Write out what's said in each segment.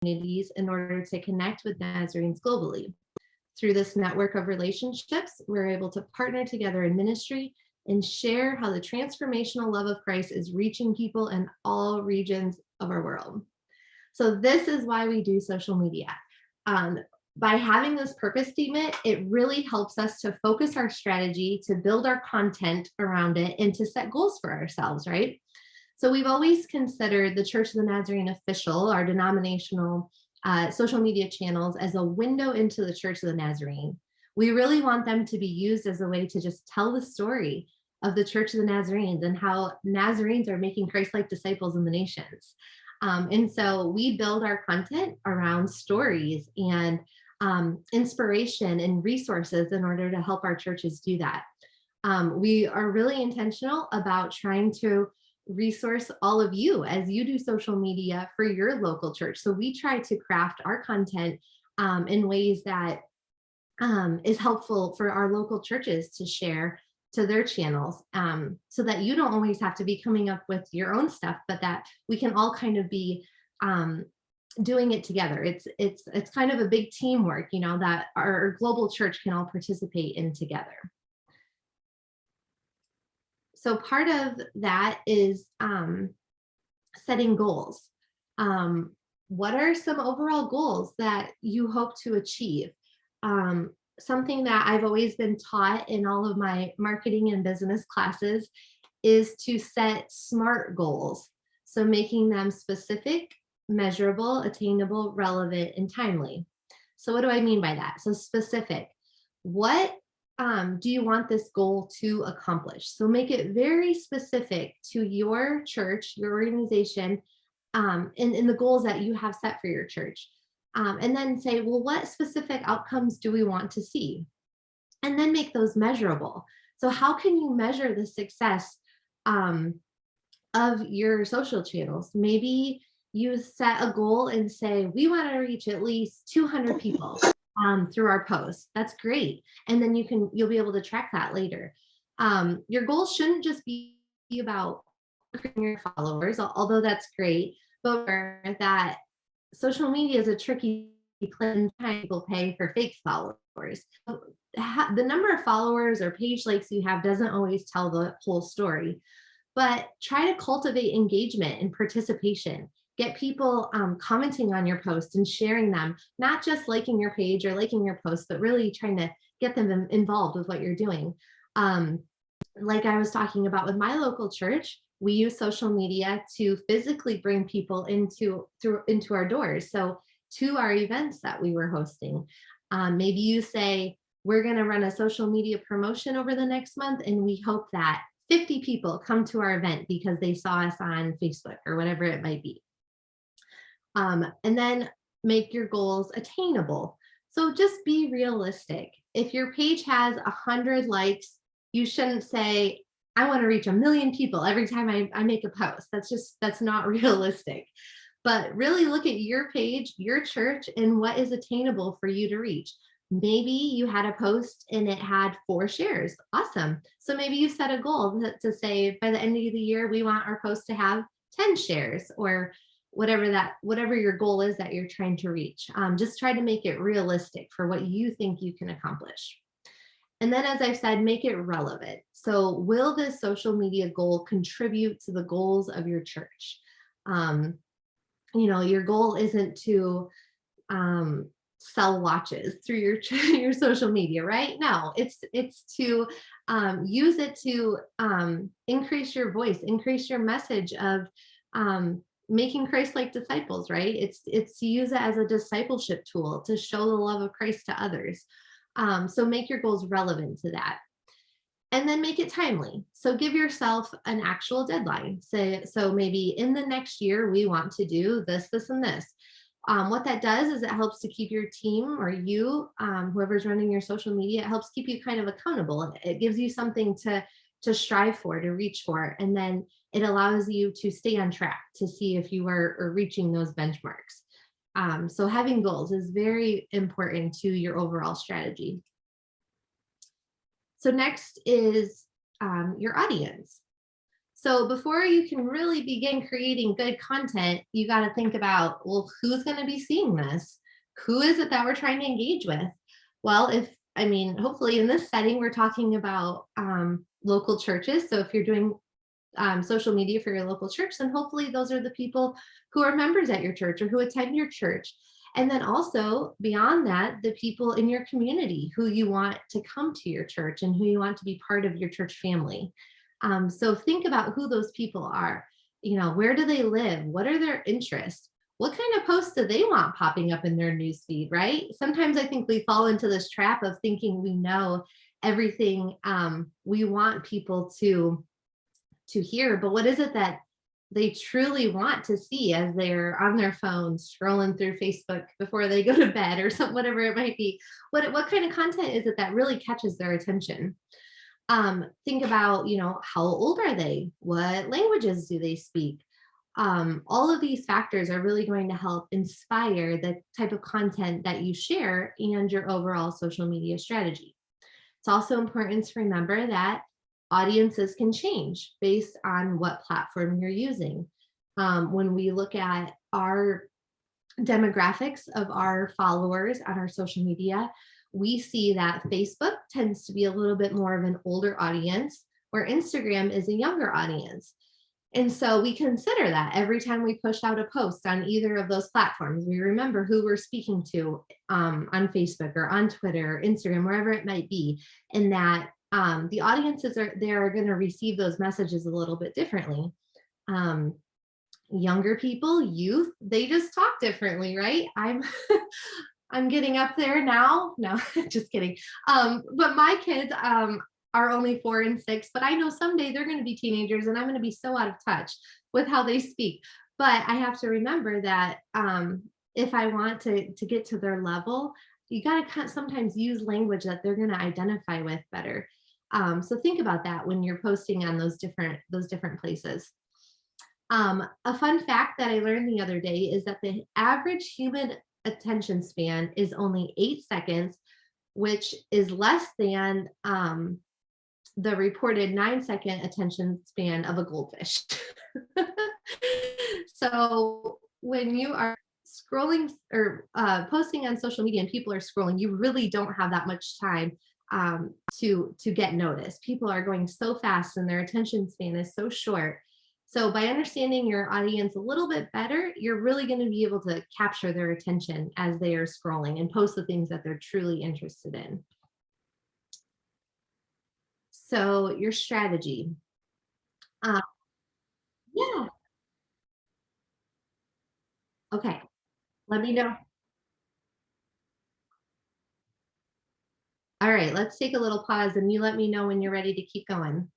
communities in order to connect with Nazarenes globally. Through this network of relationships, we're able to partner together in ministry and share how the transformational love of Christ is reaching people in all regions of our world. So this is why we do social media. By having this purpose statement, it really helps us to focus our strategy, to build our content around it, and to set goals for ourselves, right? So we've always considered the Church of the Nazarene Official, our denominational social media channels, as a window into the Church of the Nazarene. We really want them to be used as a way to just tell the story of the Church of the Nazarenes and how Nazarenes are making Christ-like disciples in the nations. And so we build our content around stories and inspiration and resources in order to help our churches do that. We are really intentional about trying to resource all of you as you do social media for your local church. So we try to craft our content in ways that is helpful for our local churches to share to their channels, so that you don't always have to be coming up with your own stuff, but that we can all kind of be doing it together. It's kind of a big teamwork, you know, that our global church can all participate in together. So part of that is setting goals. What are some overall goals that you hope to achieve? Something that I've always been taught in all of my marketing and business classes is to set SMART goals. So making them specific, measurable, attainable, relevant, and timely. So what do I mean by that? So specific, what do you want this goal to accomplish? So make it very specific to your church, your organization, and the goals that you have set for your church. And then say, well, what specific outcomes do we want to see? And then make those measurable. So how can you measure the success of your social channels? Maybe you set a goal and say, we want to reach at least 200 people through our posts. That's great. And then you'll be able to track that later. Your goals shouldn't just be about your followers, although that's great, but that social media is a tricky place. People pay for fake followers. The number of followers or page likes you have doesn't always tell the whole story, but try to cultivate engagement and participation. Get people commenting on your posts and sharing them, not just liking your page or liking your post, but really trying to get them involved with what you're doing. Like I was talking about with my local church, we use social media to physically bring people into our doors. So to our events that we were hosting, maybe you say, we're going to run a social media promotion over the next month, and we hope that 50 people come to our event because they saw us on Facebook or whatever it might be. And then make your goals attainable. So just be realistic. If your page has 100 likes, you shouldn't say, I want to reach 1 million people every time I make a post. That's not realistic. But really look at your page, your church, and what is attainable for you to reach. Maybe you had a post and it had 4 shares. Awesome. So maybe you set a goal to say, by the end of the year, we want our post to have 10 shares, or whatever your goal is that you're trying to reach. Just try to make it realistic for what you think you can accomplish. And then, as I've said, make it relevant. So will this social media goal contribute to the goals of your church? Your goal isn't to sell watches through your social media, right? No, it's to use it to increase your voice, increase your message of making Christ-like disciples, right? It's to use it as a discipleship tool to show the love of Christ to others. So make your goals relevant to that. And then make it timely. So give yourself an actual deadline. So maybe in the next year, we want to do this, this, and this. What that does is it helps to keep your team, or you, whoever's running your social media, it helps keep you kind of accountable. It gives you something to strive for, to reach for. And then it allows you to stay on track to see if you are reaching those benchmarks. So having goals is very important to your overall strategy. So next is your audience. So before you can really begin creating good content, you got to think about, well, who's going to be seeing this? Who is it that we're trying to engage with? Well, I mean, hopefully in this setting, we're talking about local churches. So if you're doing social media for your local church, then hopefully those are the people who are members at your church or who attend your church. And then also beyond that, the people in your community who you want to come to your church and who you want to be part of your church family. So think about who those people are. Where do they live? What are their interests? What kind of posts do they want popping up in their newsfeed, right? Sometimes I think we fall into this trap of thinking we know everything we want people to hear, but what is it that they truly want to see as they're on their phone scrolling through Facebook before they go to bed or something, whatever it might be? What kind of content is it that really catches their attention? Think about, how old are they? What languages do they speak? All of these factors are really going to help inspire the type of content that you share and your overall social media strategy. It's also important to remember that audiences can change based on what platform you're using. When we look at our demographics of our followers on our social media, we see that Facebook tends to be a little bit more of an older audience, where Instagram is a younger audience. And so we consider that every time we push out a post on either of those platforms, we remember who we're speaking to on Facebook or on Twitter or Instagram, wherever it might be, and that the audiences are going to receive those messages a little bit differently. Younger people, youth, they just talk differently, right? I'm getting up there now. No, just kidding. But my kids are only 4 and 6, but I know someday they're going to be teenagers and I'm going to be so out of touch with how they speak. But I have to remember that if I want to get to their level, you got to sometimes use language that they're going to identify with better. So think about that when you're posting on those different places. A fun fact that I learned the other day is that the average human attention span is only 8 seconds, which is less than the reported 9-second attention span of a goldfish. So when you are scrolling or posting on social media and people are scrolling, you really don't have that much time to get noticed. People are going so fast and their attention span is so short. So by understanding your audience a little bit better, you're really going to be able to capture their attention as they are scrolling and post the things that they're truly interested in. So your strategy. Yeah. Okay. Let me know. All right. Let's take a little pause and you let me know when you're ready to keep going.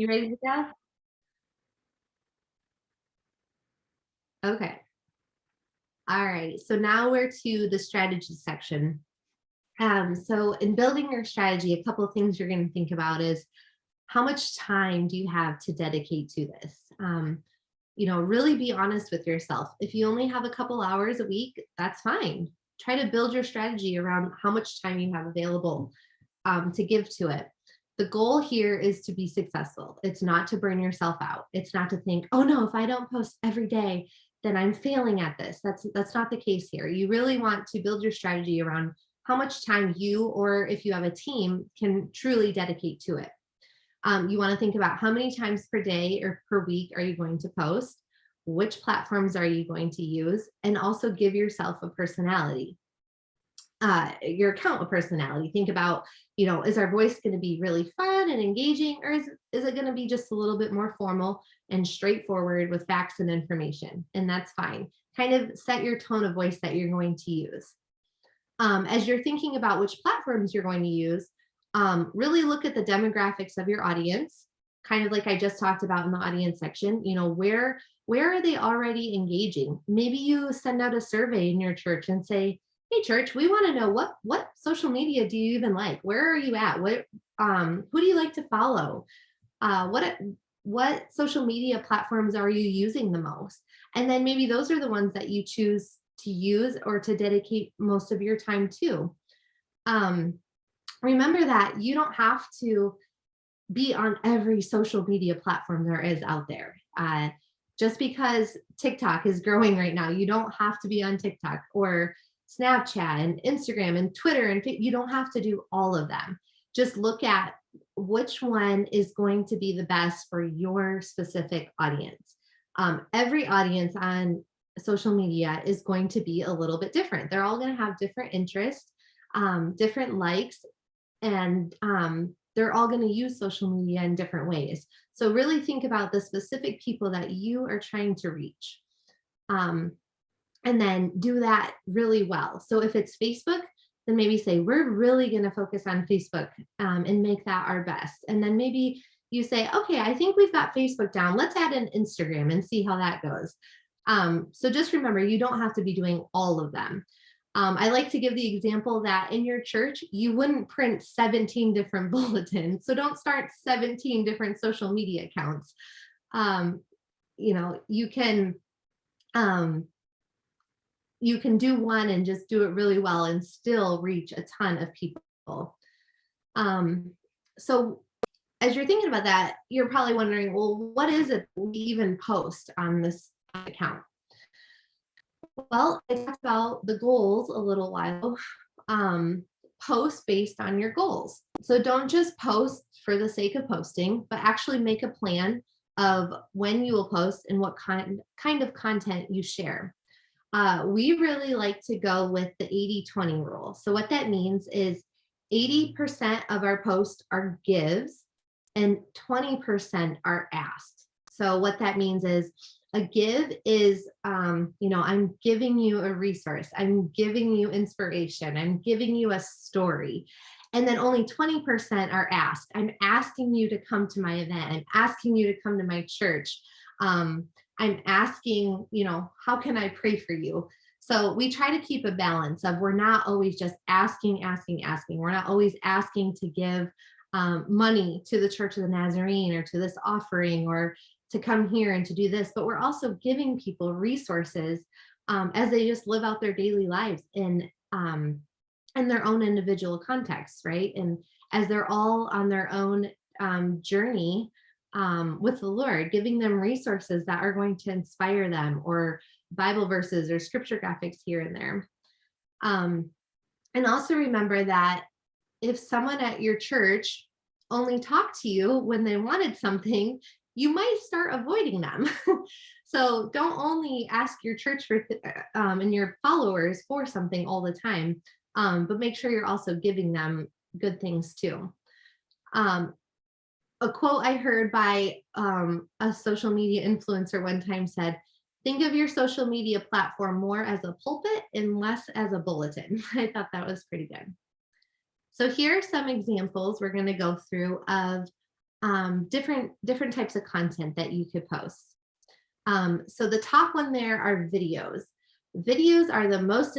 You ready to go? Okay. All right. So now we're to the strategy section. So in building your strategy, a couple of things you're going to think about is how much time do you have to dedicate to this? Really be honest with yourself. If you only have a couple hours a week, that's fine. Try to build your strategy around how much time you have available to give to it. The goal here is to be successful. It's not to burn yourself out. It's not to think, oh no, if I don't post every day, then I'm failing at this. That's not the case here. You really want to build your strategy around how much time you, or if you have a team, can truly dedicate to it. You want to think about how many times per day or per week are you going to post? Which platforms are you going to use? And also give yourself a personality. Your account a personality. Think about, is our voice going to be really fun and engaging, or is it going to be just a little bit more formal and straightforward with facts and information? And that's fine. Kind of set your tone of voice that you're going to use. As you're thinking about which platforms you're going to use, really look at the demographics of your audience, kind of like I just talked about in the audience section. Where are they already engaging? Maybe you send out a survey in your church and say, hey church, we want to know what social media do you even like? Where are you at? Who do you like to follow? What social media platforms are you using the most? And then maybe those are the ones that you choose to use or to dedicate most of your time to. Remember that you don't have to be on every social media platform there is out there. Just because TikTok is growing right now, you don't have to be on TikTok, or Snapchat and Instagram and Twitter, and you don't have to do all of them. Just look at which one is going to be the best for your specific audience. Every audience on social media is going to be a little bit different. They're all going to have different interests, different likes, and they're all going to use social media in different ways. So really think about the specific people that you are trying to reach. And then do that really well. So if it's Facebook, then maybe say, we're really going to focus on Facebook and make that our best. And then maybe you say, okay, I think we've got Facebook down. Let's add an Instagram and see how that goes. So just remember, you don't have to be doing all of them. I like to give the example that in your church, you wouldn't print 17 different bulletins. So don't start 17 different social media accounts. You can do one and just do it really well and still reach a ton of people. So as you're thinking about that, you're probably wondering, well, what is it we even post on this account? Well, I talked about the goals a little while. Post based on your goals. So don't just post for the sake of posting, but actually make a plan of when you will post and what kind of content you share. We really like to go with the 80-20 rule. So what that means is 80% of our posts are gives and 20% are asked. So what that means is a give is, I'm giving you a resource. I'm giving you inspiration. I'm giving you a story. And then only 20% are asked. I'm asking you to come to my event. I'm asking you to come to my church. I'm asking, how can I pray for you? So we try to keep a balance of, we're not always just asking. We're not always asking to give money to the Church of the Nazarene or to this offering or to come here and to do this, but we're also giving people resources as they just live out their daily lives in their own individual contexts, right? And as they're all on their own journey with the Lord, giving them resources that are going to inspire them, or Bible verses or scripture graphics here and there. And also remember that if someone at your church only talked to you when they wanted something, you might start avoiding them. So don't only ask your church for and your followers for something all the time, but make sure you're also giving them good things too. A quote I heard by a social media influencer one time said, think of your social media platform more as a pulpit and less as a bulletin. I thought that was pretty good. So here are some examples we're going to go through of different types of content that you could post. So the top one there are videos. Videos are the most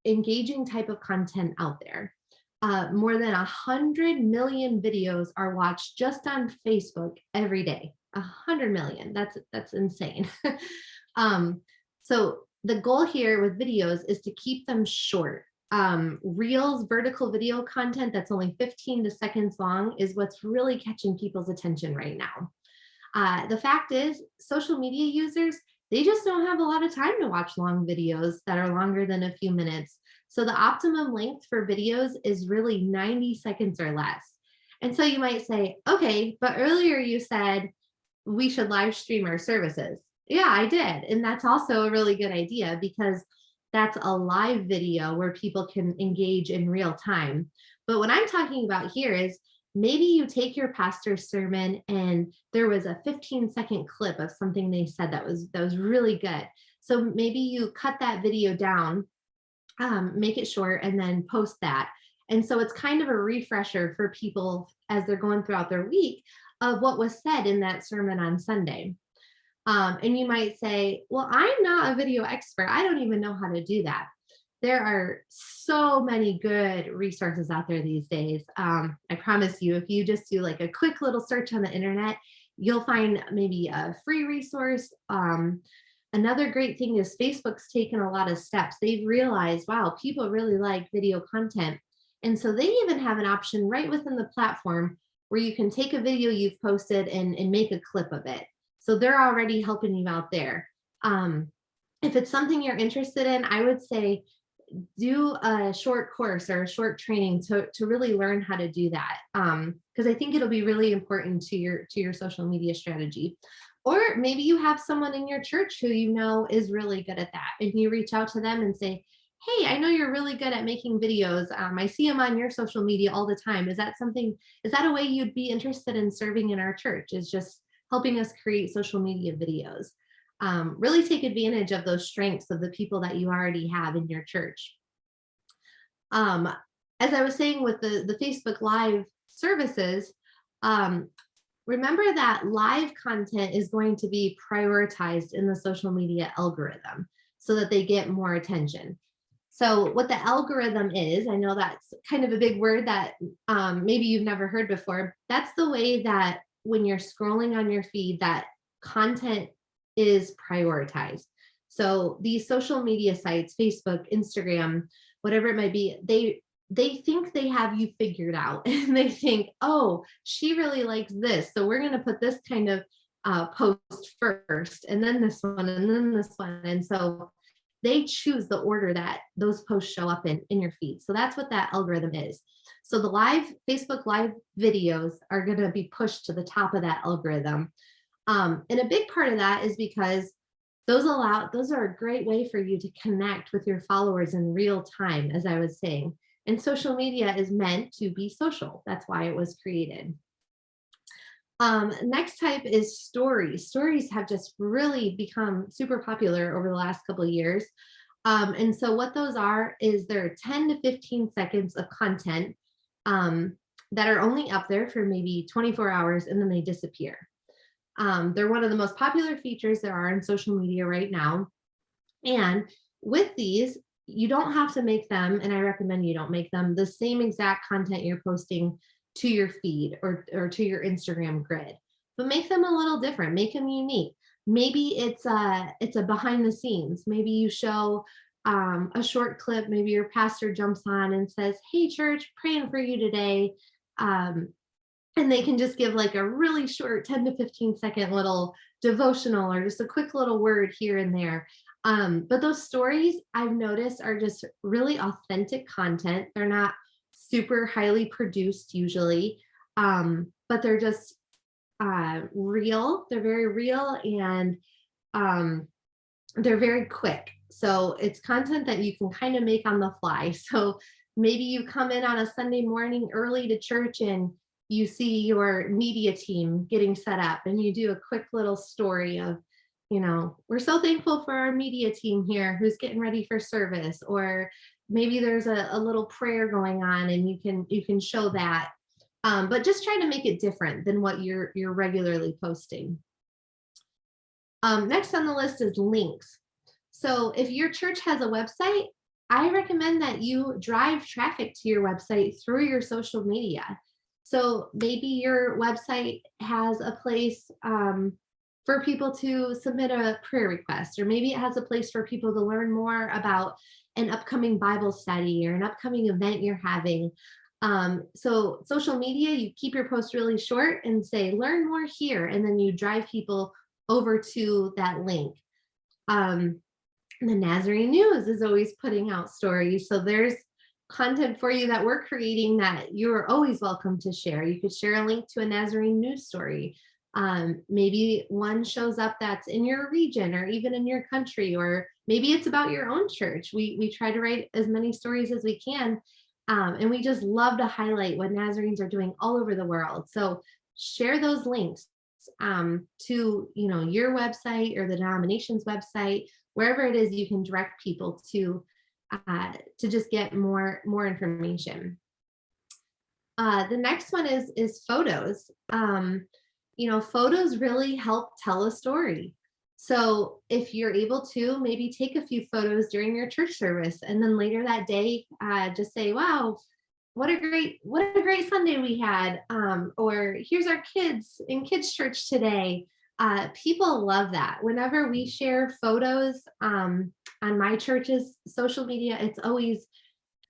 engaging type of content out there. More than 100 million videos are watched just on Facebook every day. 100 million. That's insane. So the goal here with videos is to keep them short. Reels, vertical video content that's only 15 seconds long is what's really catching people's attention right now. The fact is, social media users, they just don't have a lot of time to watch long videos that are longer than a few minutes. So the optimum length for videos is really 90 seconds or less. And so you might say, okay, but earlier you said we should live stream our services. Yeah, I did. And that's also a really good idea because that's a live video where people can engage in real time. But what I'm talking about here is maybe you take your pastor's sermon and there was a 15-second clip of something they said that was really good. So maybe you cut that video down, make it short, and then post that. And so it's kind of a refresher for people as they're going throughout their week of what was said in that sermon on Sunday. And you might say, well, I'm not a video expert. I don't even know how to do that. There are so many good resources out there these days. I promise you, if you just do like a quick little search on the internet, you'll find maybe a free resource. Another great thing is Facebook's taken a lot of steps. They've realized, wow, people really like video content. And so they even have an option right within the platform where you can take a video you've posted and make a clip of it. So they're already helping you out there. If it's something you're interested in, I would say do a short course or a short training to really learn how to do that. Because I think it'll be really important to your social media strategy. Or maybe you have someone in your church who you know is really good at that, and you reach out to them and say, hey, I know you're really good at making videos. I see them on your social media all the time. Is that a way you'd be interested in serving in our church, is just helping us create social media videos? Really take advantage of those strengths of the people that you already have in your church. As I was saying with the Facebook Live services, remember that live content is going to be prioritized in the social media algorithm so that they get more attention. So what the algorithm is, I know that's kind of a big word that maybe you've never heard before. That's the way that when you're scrolling on your feed, that content is prioritized. So these social media sites, Facebook, Instagram, whatever it might be, they think they have you figured out, and they think, oh, she really likes this, so we're going to put this kind of post first, and then this one, and then this one. And so they choose the order that those posts show up in your feed. So that's what that algorithm is. So the Facebook Live videos are going to be pushed to the top of that algorithm. And a big part of that is because those are a great way for you to connect with your followers in real time, as I was saying. And social media is meant to be social. That's why it was created. Next type is stories. Stories have just really become super popular over the last couple of years. And so what those are is they're 10 to 15 seconds of content that are only up there for maybe 24 hours, and then they disappear. They're one of the most popular features there are in social media right now. And with these, you don't have to make them, and I recommend you don't make them the same exact content you're posting to your feed or to your Instagram grid, but make them a little different, make them unique. Maybe it's a behind the scenes. Maybe you show a short clip, maybe your pastor jumps on and says, hey church, praying for you today. And they can just give like a really short 10 to 15 second little devotional or just a quick little word here and there. But those stories I've noticed are just really authentic content. They're not super highly produced usually, but they're just real. They're very real, and they're very quick. So it's content that you can kind of make on the fly. So maybe you come in on a Sunday morning early to church and you see your media team getting set up, and you do a quick little story of, we're so thankful for our media team here who's getting ready for service. Or maybe there's a little prayer going on, and you can show that. But just try to make it different than what you're regularly posting. Next on the list is links. So if your church has a website, I recommend that you drive traffic to your website through your social media. So maybe your website has a place for people to submit a prayer request, or maybe it has a place for people to learn more about an upcoming Bible study or an upcoming event you're having. So social media, you keep your post really short and say, learn more here, and then you drive people over to that link. The Nazarene News is always putting out stories. So there's content for you that we're creating that you're always welcome to share. You could share a link to a Nazarene news story. Maybe one shows up that's in your region or even in your country, or maybe it's about your own church. We try to write as many stories as we can. And we just love to highlight what Nazarenes are doing all over the world. So share those links to your website or the denomination's website, wherever it is you can direct people to just get more information. The next one is photos. Photos really help tell a story. So if you're able to, maybe take a few photos during your church service, and then later that day, just say, wow, what a great Sunday we had. Or here's our kids in kids church today. People love that. Whenever we share photos on my church's social media,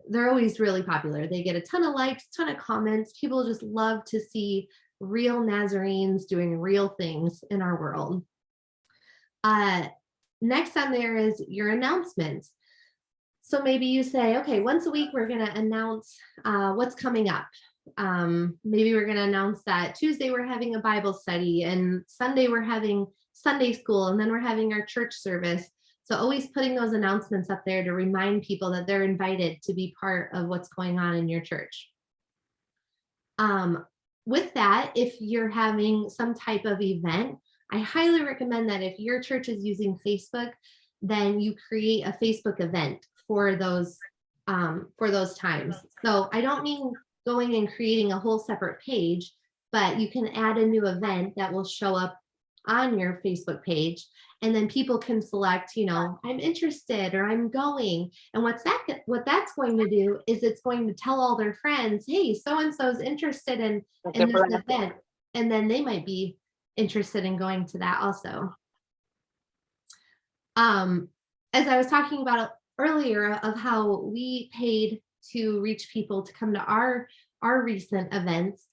they're always really popular. They get a ton of likes, ton of comments. People just love to see real Nazarenes doing real things in our world. Next on there is your announcements. So maybe you say, okay, once a week, we're going to announce what's coming up. Maybe we're going to announce that Tuesday we're having a Bible study, and Sunday we're having Sunday school, and then we're having our church service. So always putting those announcements up there to remind people that they're invited to be part of what's going on in your church. With that, if you're having some type of event, I highly recommend that if your church is using Facebook, then you create a Facebook event for those times. So I don't mean going and creating a whole separate page, but you can add a new event that will show up on your Facebook page, and then people can select, I'm interested or I'm going. And what that's going to do is it's going to tell all their friends, hey, so-and-so is interested in this event. And then they might be interested in going to that also. As I was talking about earlier of how we paid to reach people to come to our recent events,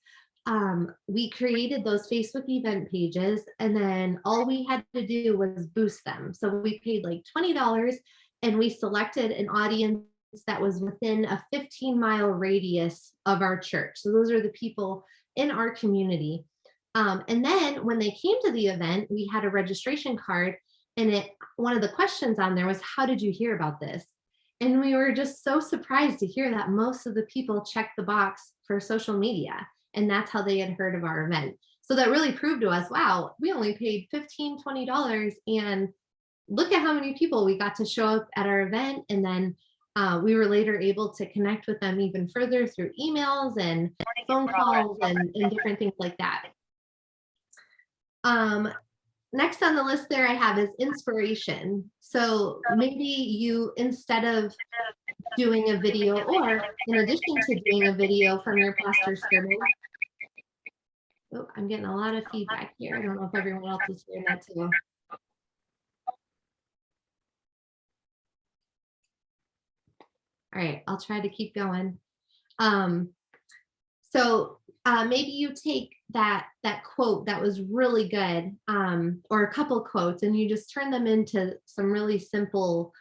we created those Facebook event pages, and then all we had to do was boost them. So we paid like $20, and we selected an audience that was within a 15-mile radius of our church. So those are the people in our community. And then when they came to the event, we had a registration card, and one of the questions on there was, how did you hear about this? And we were just so surprised to hear that most of the people checked the box for social media, and that's how they had heard of our event. So that really proved to us, wow, we only paid $15, $20, and look at how many people we got to show up at our event. And then we were later able to connect with them even further through emails and phone calls and different things like that. Next on the list there I have is inspiration. So maybe you, instead of doing a video, or in addition to doing a video from your pastor's sermon, oh, I'm getting a lot of feedback here. I don't know if everyone else is hearing that too. All right, I'll try to keep going. So maybe you take that quote that was really good, or a couple quotes, and you just turn them into some really simple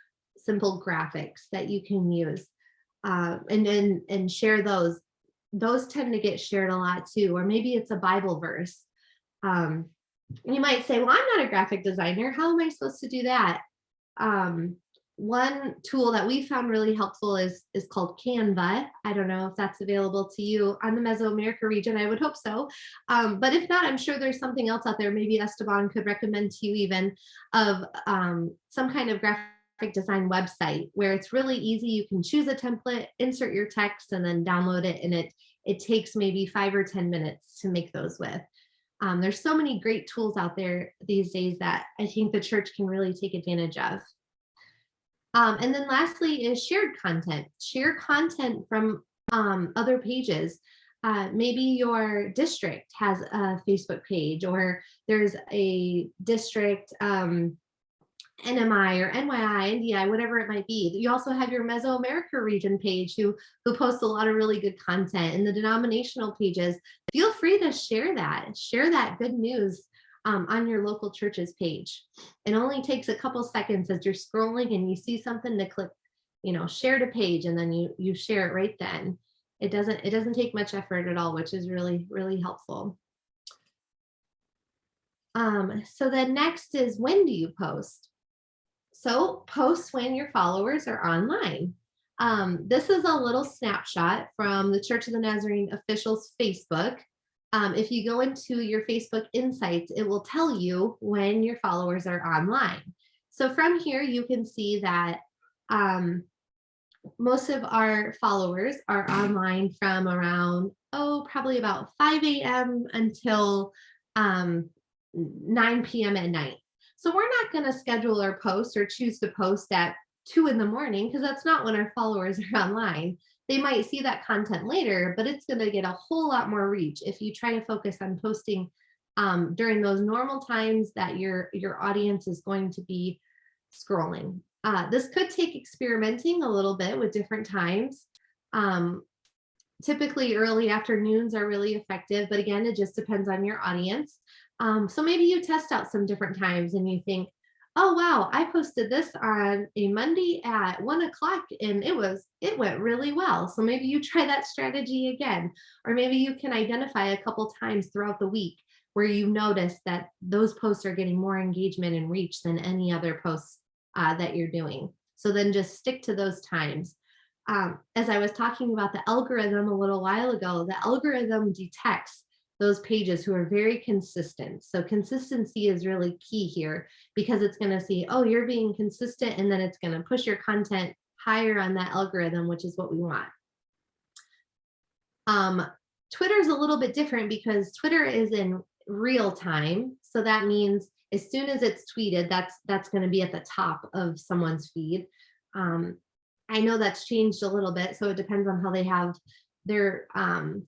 graphics that you can use, and share those. Those tend to get shared a lot too. Or maybe it's a Bible verse. You might say, well, I'm not a graphic designer. How am I supposed to do that? One tool that we found really helpful is called Canva. I don't know if that's available to you on the Mesoamerica region. I would hope so. But if not, I'm sure there's something else out there. Maybe Esteban could recommend to you even of some kind of graphic design website where it's really easy. You can choose a template, insert your text, and then download it. And it takes maybe 5 or 10 minutes to make those with. There's so many great tools out there these days that I think the church can really take advantage of. And then lastly is shared content. Share content from other pages. Maybe your district has a Facebook page, or there's a district NMI or NYI, NDI, whatever it might be. You also have your Mesoamerica region page who posts a lot of really good content, and the denominational pages. Feel free to share that good news on your local church's page. It only takes a couple seconds as you're scrolling and you see something to click, share to page, and then you share it right then. It doesn't take much effort at all, which is really, really helpful. So then next is, when do you post? So post when your followers are online. This is a little snapshot from the Church of the Nazarene officials Facebook. If you go into your Facebook Insights, it will tell you when your followers are online. So from here, you can see that most of our followers are online from around, probably about 5 a.m. until 9 p.m. at night. So we're not going to schedule or post or choose to post at 2 in the morning, because that's not when our followers are online. They might see that content later, but it's going to get a whole lot more reach if you try to focus on posting during those normal times that your audience is going to be scrolling. This could take experimenting a little bit with different times. Typically early afternoons are really effective, but again, it just depends on your audience. So maybe you test out some different times and you think, oh, wow, I posted this on a Monday at 1 o'clock and it went really well. So maybe you try that strategy again, or maybe you can identify a couple times throughout the week where you notice that those posts are getting more engagement and reach than any other posts that you're doing. So then just stick to those times. As I was talking about the algorithm a little while ago, the algorithm detects those pages who are very consistent. So consistency is really key here, because it's going to see, oh, you're being consistent, and then it's going to push your content higher on that algorithm, which is what we want. Twitter is a little bit different because Twitter is in real time. So that means as soon as it's tweeted, that's going to be at the top of someone's feed. I know that's changed a little bit, so it depends on how they have their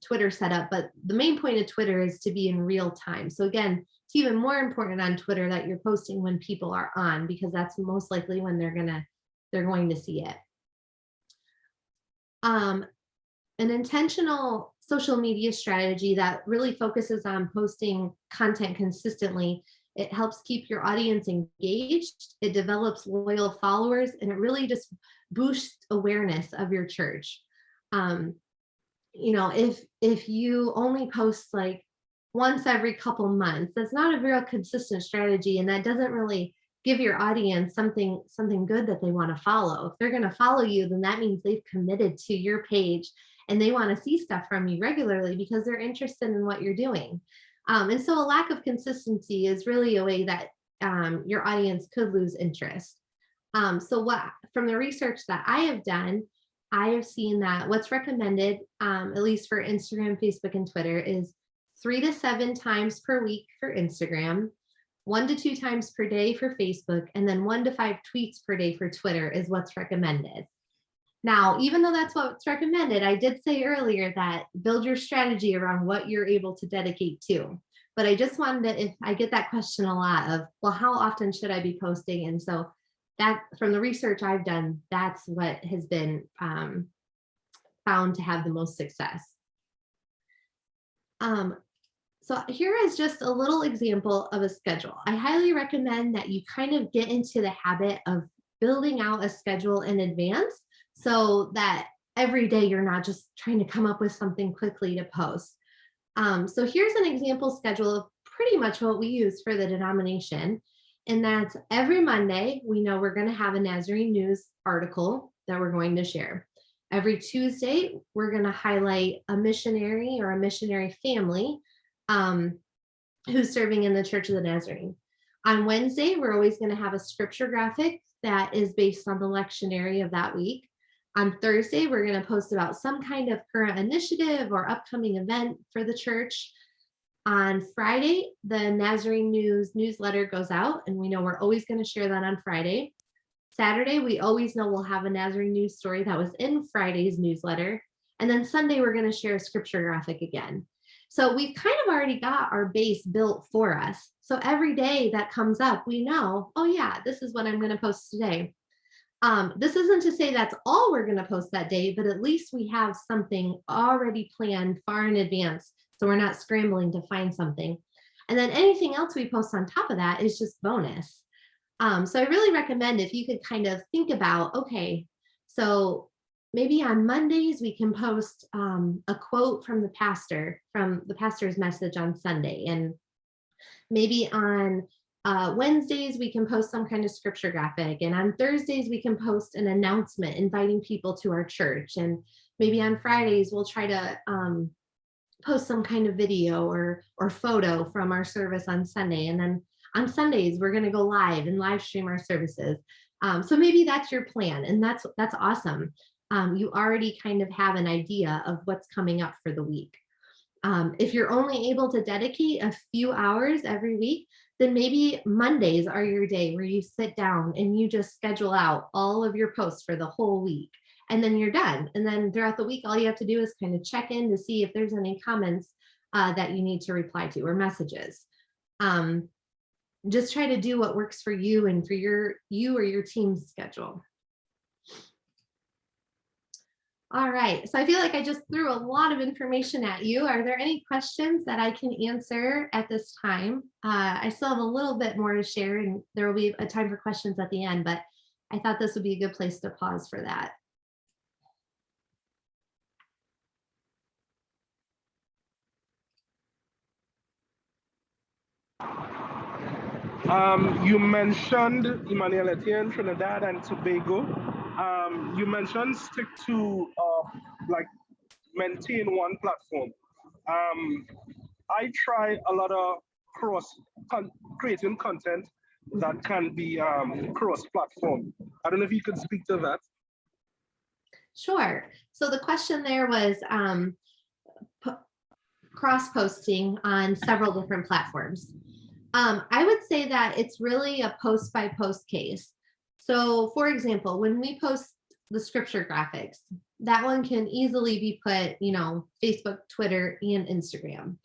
Twitter set up, but the main point of Twitter is to be in real time. So again, it's even more important on Twitter that you're posting when people are on, because that's most likely when they're going to see it. An intentional social media strategy that really focuses on posting content consistently, it helps keep your audience engaged, it develops loyal followers, and it really just boosts awareness of your church. If you only post like once every couple months, that's not a real consistent strategy, and that doesn't really give your audience something good that they want to follow. If they're going to follow you, then that means they've committed to your page and they want to see stuff from you regularly because they're interested in what you're doing. And so a lack of consistency is really a way that your audience could lose interest. So from the research that I have done, I have seen that what's recommended, at least for Instagram, Facebook, and Twitter, is 3 to 7 times per week for Instagram, 1 to 2 times per day for Facebook, and then 1 to 5 tweets per day for Twitter is what's recommended. Now, even though that's what's recommended, I did say earlier that build your strategy around what you're able to dedicate to. But I just wanted to, if I get that question a lot of, well, how often should I be posting? And so that, from the research I've done, that's what has been found to have the most success. So here is just a little example of a schedule. I highly recommend that you kind of get into the habit of building out a schedule in advance, so that every day you're not just trying to come up with something quickly to post. So here's an example schedule of pretty much what we use for the denomination. And that's every Monday, we know we're going to have a Nazarene News article that we're going to share. Every Tuesday, we're going to highlight a missionary or a missionary family who's serving in the Church of the Nazarene. On Wednesday, we're always going to have a scripture graphic that is based on the lectionary of that week. On Thursday, we're going to post about some kind of current initiative or upcoming event for the church. On Friday, the Nazarene News newsletter goes out, and we know we're always going to share that on Friday. Saturday, we always know we'll have a Nazarene news story that was in Friday's newsletter. And then Sunday, we're going to share a scripture graphic again. So we've kind of already got our base built for us. So every day that comes up, we know, oh yeah, this is what I'm going to post today. This isn't to say that's all we're going to post that day, but at least we have something already planned far in advance. So we're not scrambling to find something. And then anything else we post on top of that is just bonus. So I really recommend if you could kind of think about, okay, so maybe on Mondays we can post a quote from the pastor's message on Sunday. And maybe on Wednesdays, we can post some kind of scripture graphic. And on Thursdays, we can post an announcement inviting people to our church. And maybe on Fridays, we'll try to post some kind of video or photo from our service on Sunday. And then on Sundays, we're going to go live and live stream our services. So maybe that's your plan. And that's awesome. You already kind of have an idea of what's coming up for the week. If you're only able to dedicate a few hours every week, then maybe Mondays are your day where you sit down and you just schedule out all of your posts for the whole week. And then you're done. And then throughout the week, all you have to do is kind of check in to see if there's any comments that you need to reply to or messages. Just try to do what works for you and for you or your team's schedule. All right, so I feel like I just threw a lot of information at you. Are there any questions that I can answer at this time? I still have a little bit more to share, and there will be a time for questions at the end, but I thought this would be a good place to pause for that. You mentioned Emmanuel Etienne, Trinidad and Tobago. You mentioned stick to like maintain one platform. I try a lot of creating content that can be cross-platform. I don't know if you could speak to that. Sure. So the question there was cross-posting on several different platforms. I would say that it's really a post by post case. So for example, when we post the scripture graphics, that one can easily be put, Facebook, Twitter, and Instagram.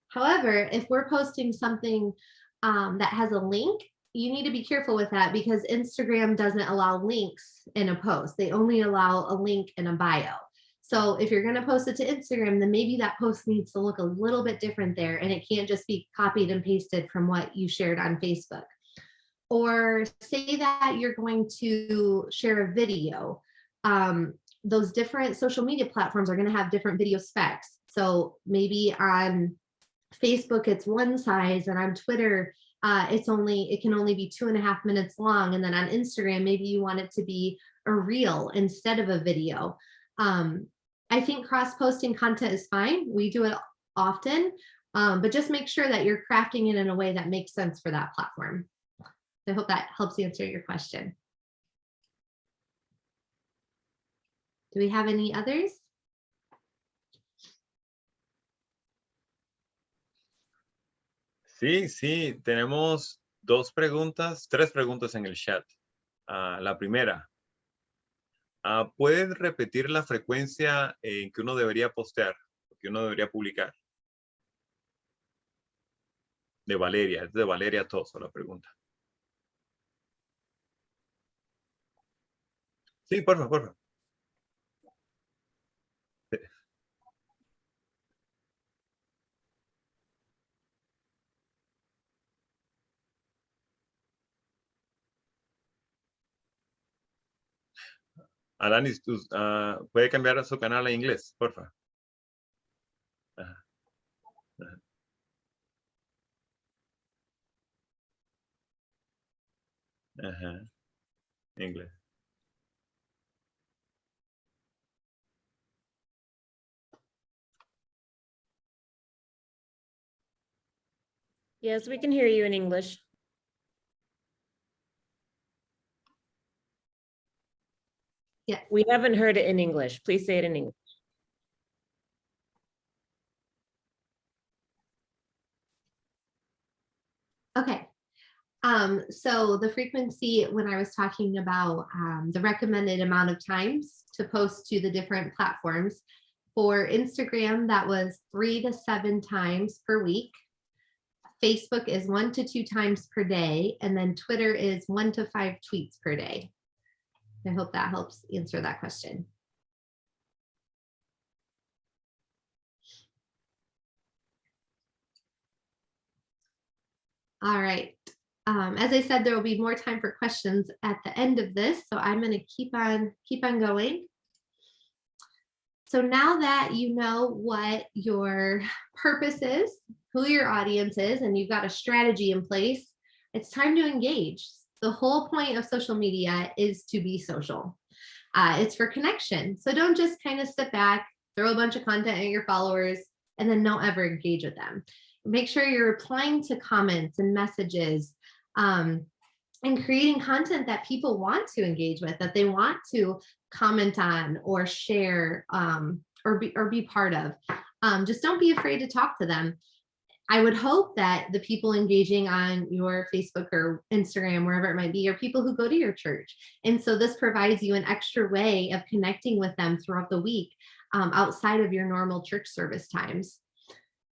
However, if we're posting something that has a link, you need to be careful with that because Instagram doesn't allow links in a post. They only allow a link in a bio. So if you're going to post it to Instagram, then maybe that post needs to look a little bit different there, and it can't just be copied and pasted from what you shared on Facebook. Or say that you're going to share a video. Those different social media platforms are going to have different video specs. So maybe on Facebook, it's one size, and on Twitter, it can only be 2.5 minutes long. And then on Instagram, maybe you want it to be a reel instead of a video. I think cross-posting content is fine. We do it often, but just make sure that you're crafting it in a way that makes sense for that platform. I hope that helps answer your question. Do we have any others? Sí, tenemos tres preguntas en el chat. La primera, ¿puedes repetir la frecuencia en que uno debería postear, que uno debería publicar? De Valeria, es de Valeria Toso la pregunta. Sí, por favor. Alanis, ¿puede cambiar a su canal a inglés, por favor? Ajá. Ajá. Ajá. Inglés. Yes, we can hear you in English. Yes. We haven't heard it in English. Please say it in English. Okay. So the frequency, when I was talking about the recommended amount of times to post to the different platforms, For Instagram, that was 3 to 7 times per week. Facebook is 1 to 2 times per day. And then Twitter is 1 to 5 tweets per day. I hope that helps answer that question. All right. As I said, there will be more time for questions at the end of this, so I'm going to keep on going. So now that you know what your purpose is, who your audience is, and you've got a strategy in place, it's time to engage. The whole point of social media is to be social. It's for connection. So don't just kind of sit back, throw a bunch of content at your followers, and then don't ever engage with them. Make sure you're replying to comments and messages, and creating content that people want to engage with, that they want to comment on or share, or be part of. Just don't be afraid to talk to them. I would hope that the people engaging on your Facebook or Instagram, wherever it might be, are people who go to your church. And so this provides you an extra way of connecting with them throughout the week, outside of your normal church service times.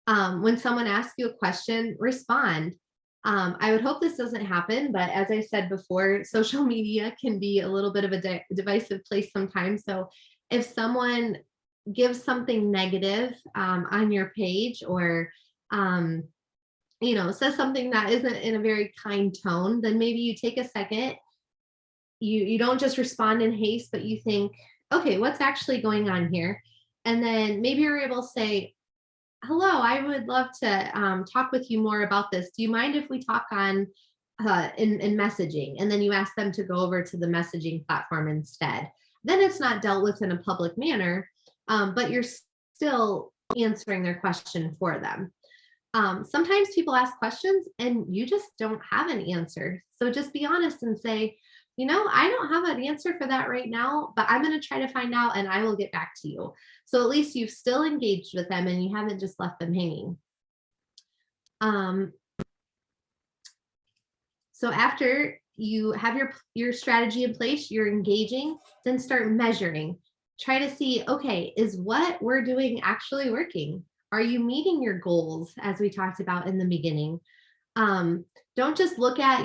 When someone asks you a question, respond. I would hope this doesn't happen, but as I said before, social media can be a little bit of a divisive place sometimes. So if someone gives something negative on your page, or says something that isn't in a very kind tone, then maybe you take a second. You don't just respond in haste, but you think, okay, what's actually going on here? And then maybe you're able to say, hello, I would love to talk with you more about this. Do you mind if we talk on in messaging? And then you ask them to go over to the messaging platform instead. Then it's not dealt with in a public manner, but you're still answering their question for them. Sometimes people ask questions and you just don't have an answer. So just be honest and say, I don't have an answer for that right now, but I'm going to try to find out and I will get back to you. So at least you've still engaged with them and you haven't just left them hanging. So after you have your strategy in place, you're engaging, then start measuring. Try to see, okay, is what we're doing actually working? Are you meeting your goals, as we talked about in the beginning? Don't just look at,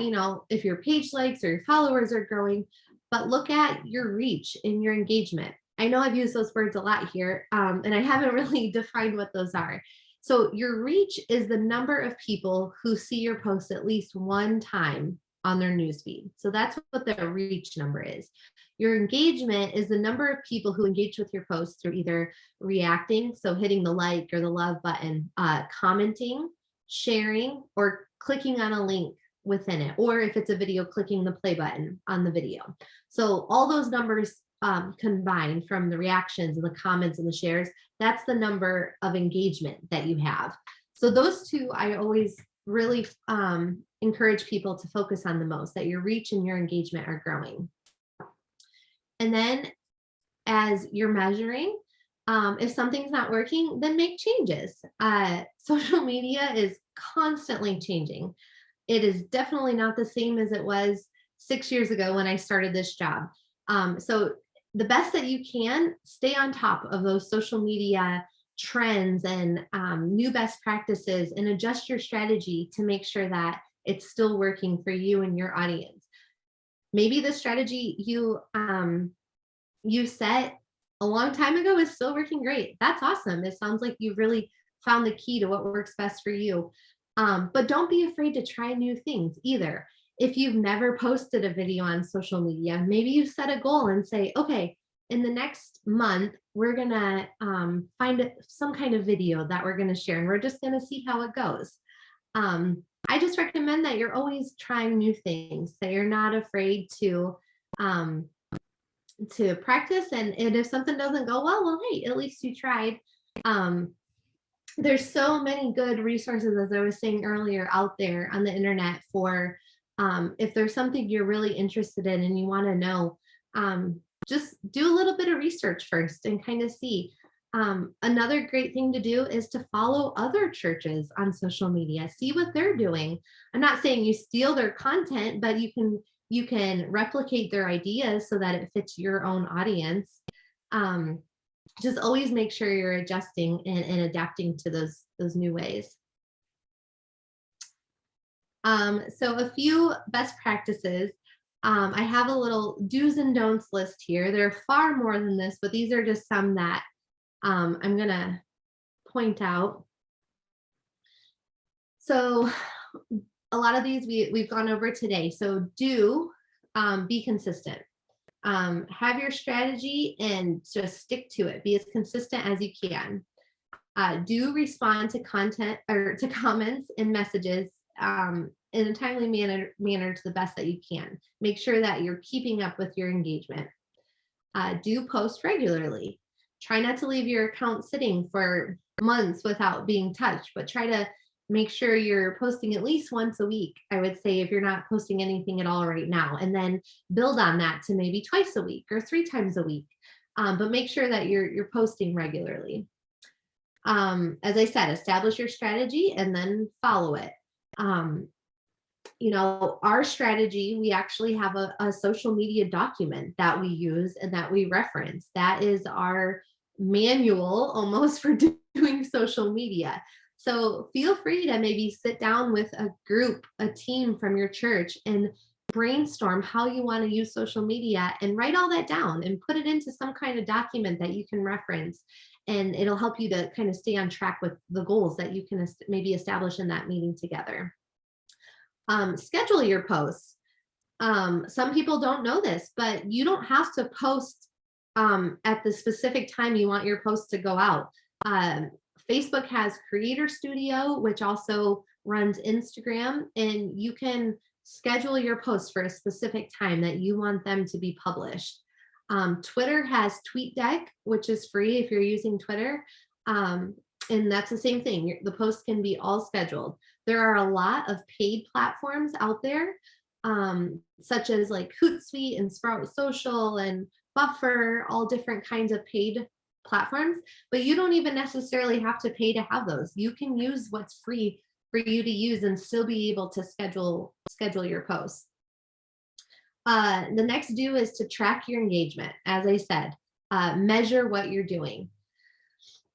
if your page likes or your followers are growing, but look at your reach and your engagement. I know I've used those words a lot here, and I haven't really defined what those are. So your reach is the number of people who see your post at least one time on their newsfeed. So that's what the reach number is. Your engagement is the number of people who engage with your post through either reacting, so hitting the like or the love button, commenting, sharing, or clicking on a link within it, or if it's a video, clicking the play button on the video. So all those numbers combined from the reactions and the comments and the shares, that's the number of engagement that you have. So those two, I always really encourage people to focus on the most, that your reach and your engagement are growing. And then as you're measuring, if something's not working, then make changes. Social media is constantly changing. It is definitely not the same as it was 6 years ago when I started this job. So the best that you can, stay on top of those social media trends and new best practices, and adjust your strategy to make sure that it's still working for you and your audience. Maybe the strategy you set a long time ago is still working great. That's awesome. It sounds like you've really found the key to what works best for you. But don't be afraid to try new things either. If you've never posted a video on social media, maybe you set a goal and say, okay, in the next month, we're gonna find some kind of video that we're gonna share, and we're just gonna see how it goes. I just recommend that you're always trying new things, that you're not afraid to practice, and if something doesn't go well, hey, at least you tried. There's so many good resources, as I was saying earlier, out there on the internet for if there's something you're really interested in and you want to know, just do a little bit of research first and kind of see. Another great thing to do is to follow other churches on social media, see what they're doing. I'm not saying you steal their content, but you can replicate their ideas so that it fits your own audience. just always make sure you're adjusting and adapting to those new ways. So a few best practices. I have a little do's and don'ts list here. There are far more than this, but these are just some that I'm gonna point out. So a lot of these we've gone over today. So do be consistent. Have your strategy and just stick to it. Be as consistent as you can. Do respond to content or to comments and messages in a timely manner to the best that you can. Make sure that you're keeping up with your engagement. Do post regularly. Try not to leave your account sitting for months without being touched, but try to make sure you're posting at least once a week. I would say if you're not posting anything at all right now, and then build on that to maybe twice a week or 3 times a week. But make sure that you're posting regularly. As I said, establish your strategy and then follow it. You know, our strategy, we actually have a social media document that we use and that we reference. That is our manual almost for doing social media. So feel free to maybe sit down with a group, a team from your church, and brainstorm how you want to use social media and write all that down and put it into some kind of document that you can reference. And it'll help you to kind of stay on track with the goals that you can maybe establish in that meeting together. Schedule your posts. Some people don't know this, but you don't have to post at the specific time you want your post to go out. Facebook has Creator Studio, which also runs Instagram, and you can schedule your posts for a specific time that you want them to be published. Twitter has TweetDeck, which is free if you're using Twitter. And that's the same thing. The posts can be all scheduled. There are a lot of paid platforms out there, such as like Hootsuite and Sprout Social and Buffer, all different kinds of paid platforms, but you don't even necessarily have to pay to have those. You can use what's free for you to use and still be able to schedule your posts. The next do is to track your engagement. As I said, measure what you're doing.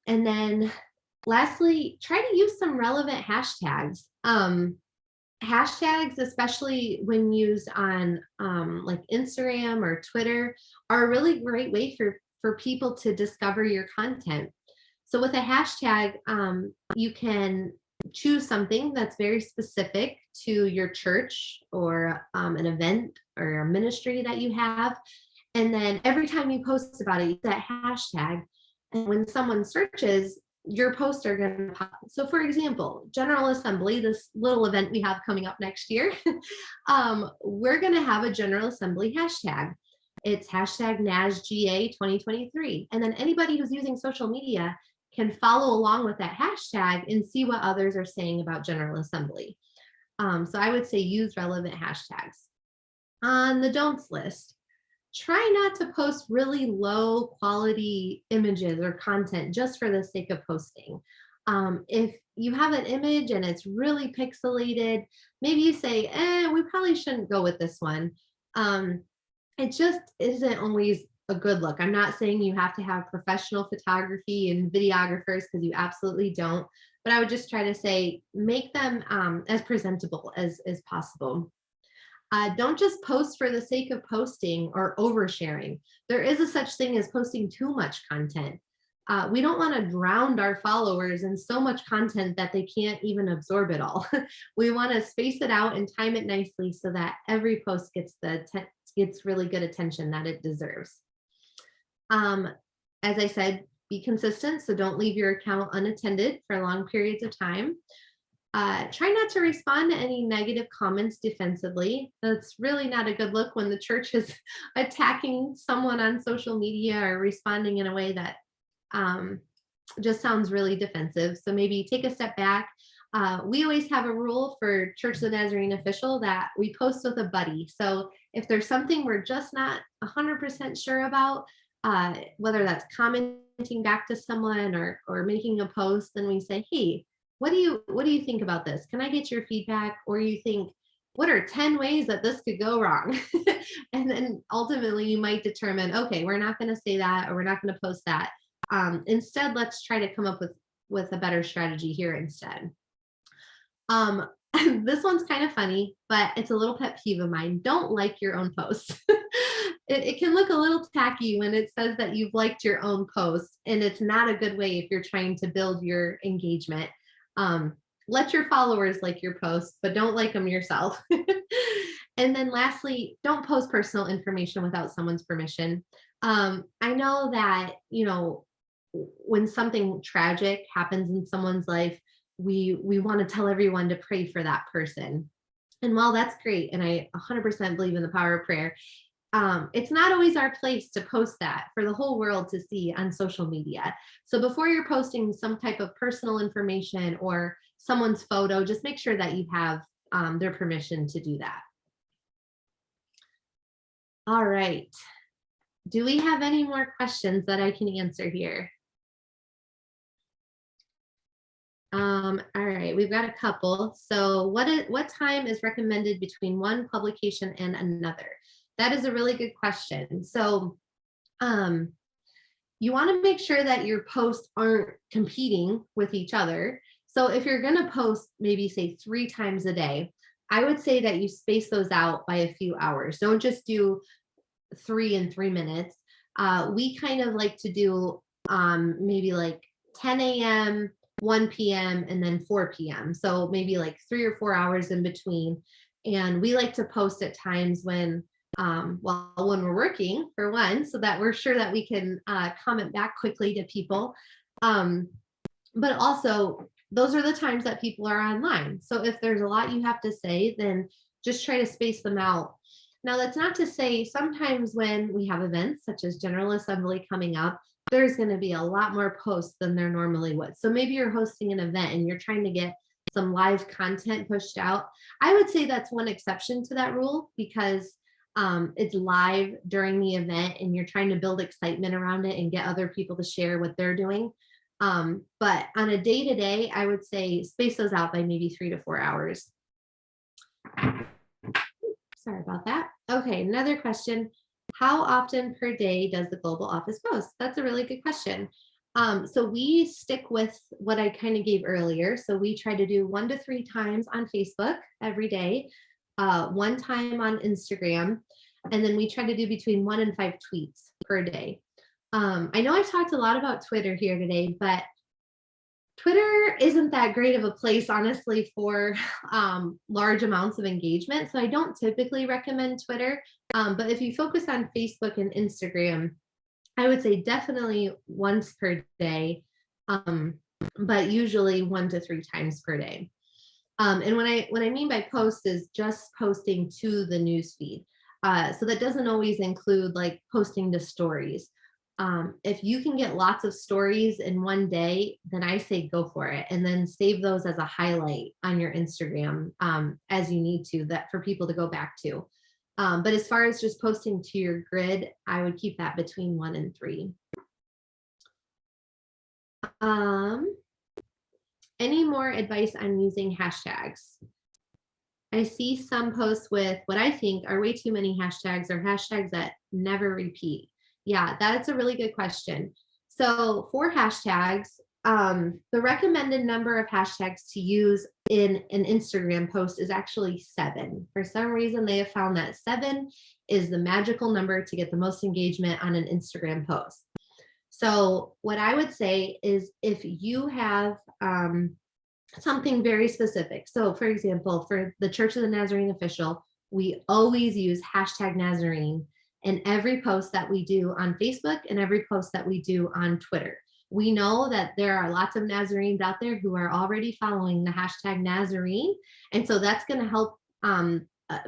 And then lastly, try to use some relevant hashtags. Hashtags, especially when used on like Instagram or Twitter, are a really great way for people to discover your content. So with a hashtag, you can choose something that's very specific to your church or an event or a ministry that you have. And then every time you post about it, use that hashtag. And when someone searches, your posts are going to pop. So for example, General Assembly, this little event we have coming up next year, we're going to have a General Assembly hashtag. It's hashtag NASGA 2023. And then anybody who's using social media can follow along with that hashtag and see what others are saying about General Assembly. So I would say use relevant hashtags. On the don'ts list, try not to post really low quality images or content just for the sake of posting. If you have an image and it's really pixelated, maybe you say, we probably shouldn't go with this one. It just isn't always a good look. I'm not saying you have to have professional photography and videographers, because you absolutely don't. But I would just try to say, make them as presentable as possible. Don't just post for the sake of posting or oversharing. There is a such thing as posting too much content. We don't want to drown our followers in so much content that they can't even absorb it all. We want to space it out and time it nicely so that every post gets really good attention that it deserves. As I said, be consistent, so don't leave your account unattended for long periods of time. Try not to respond to any negative comments defensively. That's really not a good look when the church is attacking someone on social media or responding in a way that just sounds really defensive. So maybe take a step back. We always have a rule for Church of the Nazarene Official that we post with a buddy. So if there's something we're just not 100% sure about, whether that's commenting back to someone or making a post, then we say, hey, what do you think about this? Can I get your feedback? Or you think, what are 10 ways that this could go wrong? And then ultimately you might determine, okay, we're not going to say that, or we're not going to post that. Instead, let's try to come up with a better strategy here instead. This one's kind of funny, but it's a little pet peeve of mine. Don't like your own posts. It can look a little tacky when it says that you've liked your own post, and it's not a good way if you're trying to build your engagement. Let your followers like your posts, but don't like them yourself. And then lastly, don't post personal information without someone's permission. I know that, when something tragic happens in someone's life, we want to tell everyone to pray for that person. And while that's great, and I 100% believe in the power of prayer, it's not always our place to post that for the whole world to see on social media. So before you're posting some type of personal information or someone's photo, just make sure that you have their permission to do that. All right. Do we have any more questions that I can answer here? All right, we've got a couple. So what time is recommended between one publication and another? That is a really good question. So you want to make sure that your posts aren't competing with each other. So if you're going to post maybe say 3 times a day, I would say that you space those out by a few hours. Don't just do 3 in 3 minutes. We kind of like to do maybe like 10 a.m., 1 p.m., and then 4 p.m. So maybe like 3 or 4 hours in between. And we like to post at times when when we're working, for one, so that we're sure that we can comment back quickly to people. But also, those are the times that people are online. So if there's a lot you have to say, then just try to space them out. Now, that's not to say sometimes when we have events such as General Assembly coming up, there's going to be a lot more posts than there normally would. So maybe you're hosting an event and you're trying to get some live content pushed out. I would say that's one exception to that rule, because it's live during the event and you're trying to build excitement around it and get other people to share what they're doing. But on a day-to-day, I would say space those out by maybe 3 to 4 hours. Sorry about that. Okay, another question. How often per day does the global office post? That's a really good question. So we stick with what I kind of gave earlier. So we try to do 1 to 3 times on Facebook every day, 1 time on Instagram, and then we try to do between 1 and 5 tweets per day. I know I've talked a lot about Twitter here today, but Twitter isn't that great of a place, honestly, for large amounts of engagement. So I don't typically recommend Twitter. But if you focus on Facebook and Instagram, I would say definitely once per day, but usually 1 to 3 times per day. And what I mean by post is just posting to the newsfeed. So that doesn't always include like posting to stories. If you can get lots of stories in one day, then I say go for it, and then save those as a highlight on your Instagram as you need to, that for people to go back to. But as far as just posting to your grid, I would keep that between 1 and 3. Any more advice on using hashtags? I see some posts with what I think are way too many hashtags, or hashtags that never repeat. Yeah, that's a really good question. So for hashtags, the recommended number of hashtags to use in an Instagram post is actually 7. For some reason, they have found that 7 is the magical number to get the most engagement on an Instagram post. So what I would say is, if you have something very specific. So for example, for the Church of the Nazarene Official, we always use hashtag Nazarene in every post that we do on Facebook and every post that we do on Twitter. We know that there are lots of Nazarenes out there who are already following the hashtag Nazarene. And so that's going to help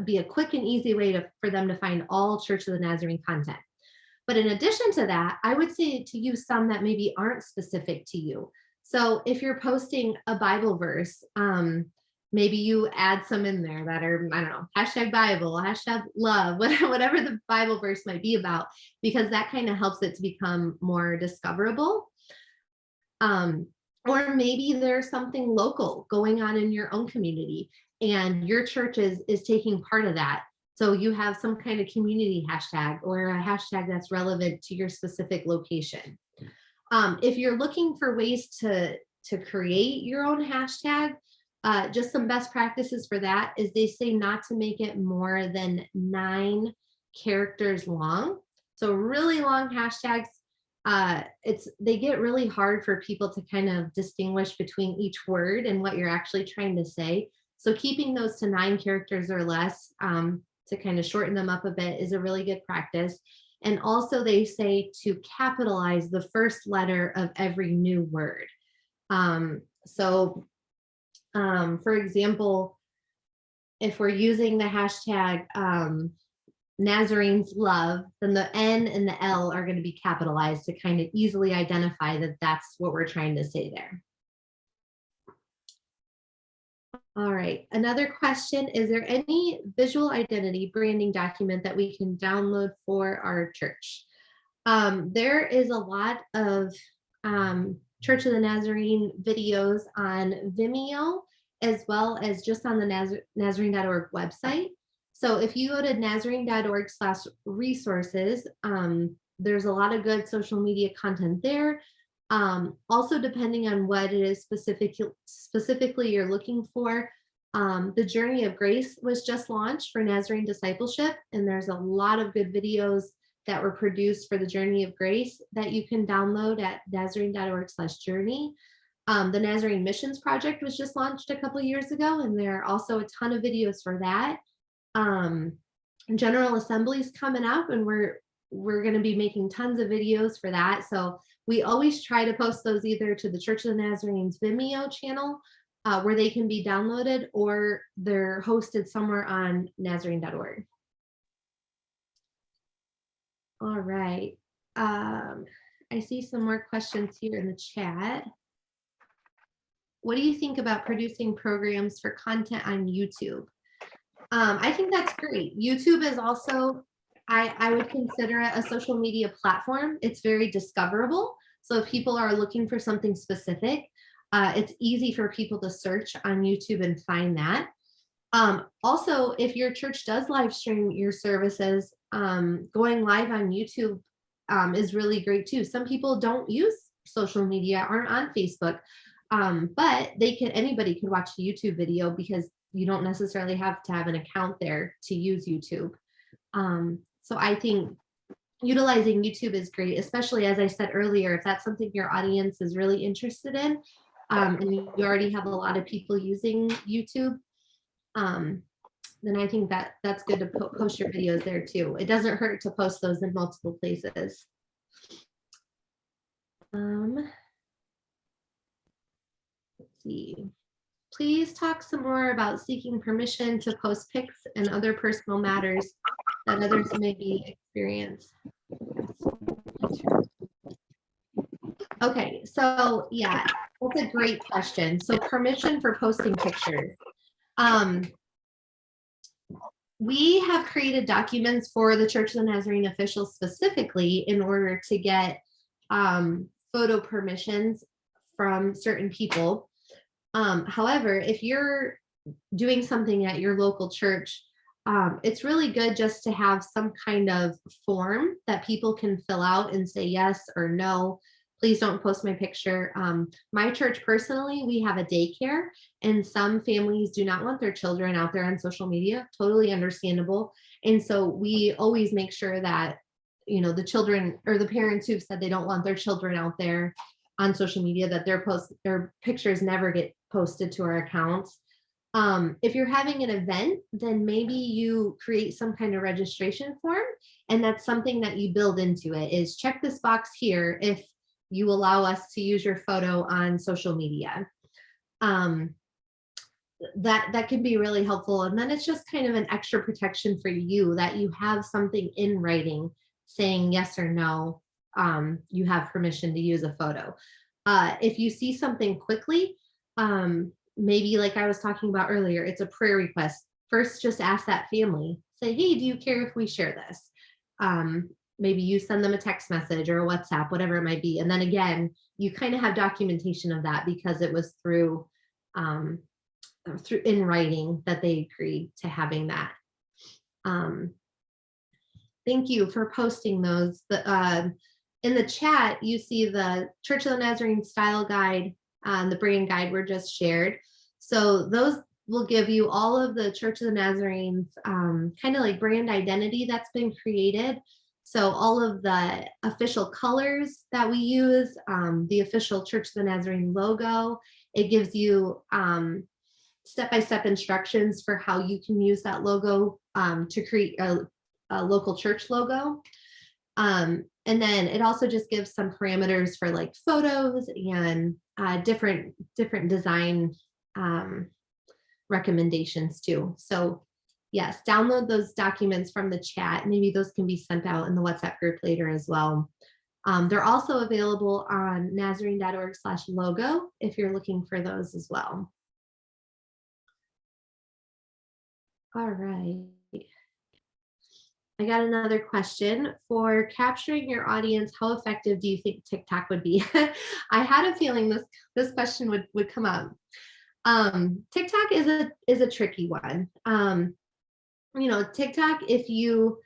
be a quick and easy way for them to find all Church of the Nazarene content. But in addition to that, I would say to use some that maybe aren't specific to you. So if you're posting a Bible verse, maybe you add some in there that are, I don't know, hashtag Bible, hashtag love, whatever the Bible verse might be about, because that kind of helps it to become more discoverable. Or maybe there's something local going on in your own community and your church is taking part of that. So you have some kind of community hashtag or a hashtag that's relevant to your specific location. If you're looking for ways to create your own hashtag, just some best practices for that is they say not to make it more than 9 characters long. So really long hashtags, they get really hard for people to kind of distinguish between each word and what you're actually trying to say. So keeping those to 9 characters or less, to kind of shorten them up a bit, is a really good practice. And also they say to capitalize the first letter of every new word. For example, if we're using the hashtag Nazarenes love, then the N and the L are going to be capitalized to kind of easily identify that that's what we're trying to say there. All right, another question, is there any visual identity branding document that we can download for our church? There is a lot of Church of the Nazarene videos on Vimeo, as well as just on the Nazarene.org website. So if you go to Nazarene.org/resources, there's a lot of good social media content there. Also, depending on what it is specifically you're looking for, the Journey of Grace was just launched for Nazarene discipleship, and there's a lot of good videos that were produced for the Journey of Grace that you can download at Nazarene.org/journey. The Nazarene Missions Project was just launched a couple of years ago, and there are also a ton of videos for that. General Assembly's coming up, and we're going to be making tons of videos for that. So we always try to post those either to the Church of the Nazarene's Vimeo channel, where they can be downloaded, or they're hosted somewhere on Nazarene.org. All right. I see some more questions here in the chat. What do you think about producing programs for content on YouTube? I think that's great. YouTube is also, I would consider it a social media platform. It's very discoverable. So if people are looking for something specific, it's easy for people to search on YouTube and find that. Also, if your church does live stream your services, going live on YouTube is really great too. Some people don't use social media, aren't on Facebook, but anybody could watch a YouTube video because you don't necessarily have to have an account there to use YouTube. So I think utilizing YouTube is great, especially as I said earlier, if that's something your audience is really interested in, and you already have a lot of people using YouTube, then I think that's good to post your videos there too. It doesn't hurt to post those in multiple places. Let's see. Please talk some more about seeking permission to post pics and other personal matters that others may be experiencing. Okay, so yeah, that's a great question. So permission for posting pictures. We have created documents for the Church of the Nazarene officials specifically in order to get photo permissions from certain people. However, if you're doing something at your local church, it's really good just to have some kind of form that people can fill out and say yes or no. Please don't post my picture. My church personally, we have a daycare, and some families do not want their children out there on social media. Totally understandable. And so we always make sure that, the children or the parents who've said they don't want their children out there on social media, that their pictures never get posted to our accounts. If you're having an event, then maybe you create some kind of registration form, and that's something that you build into it, is check this box here if you allow us to use your photo on social media. That can be really helpful. And then it's just kind of an extra protection for you that you have something in writing saying yes or no, you have permission to use a photo. If you see something quickly, maybe like I was talking about earlier, it's a prayer request. First, just ask that family, say, hey, do you care if we share this? Maybe you send them a text message or a WhatsApp, whatever it might be. And then again, you kind of have documentation of that because it was through in writing that they agreed to having that. Thank you for posting those. in the chat, you see the Church of the Nazarene style guide, the brand guide were just shared. So those will give you all of the Church of the Nazarene's kind of like brand identity that's been created. So all of the official colors that we use, the official Church of the Nazarene logo, it gives you step-by-step instructions for how you can use that logo to create a local church logo. And then it also just gives some parameters for like photos and different design recommendations too. So yes, download those documents from the chat. Maybe those can be sent out in the WhatsApp group later as well. They're also available on nazarene.org/logo if you're looking for those as well. All right. I got another question. For capturing your audience, how effective do you think TikTok would be? I had a feeling this question would come up. TikTok is a tricky one. You know, TikTok, if you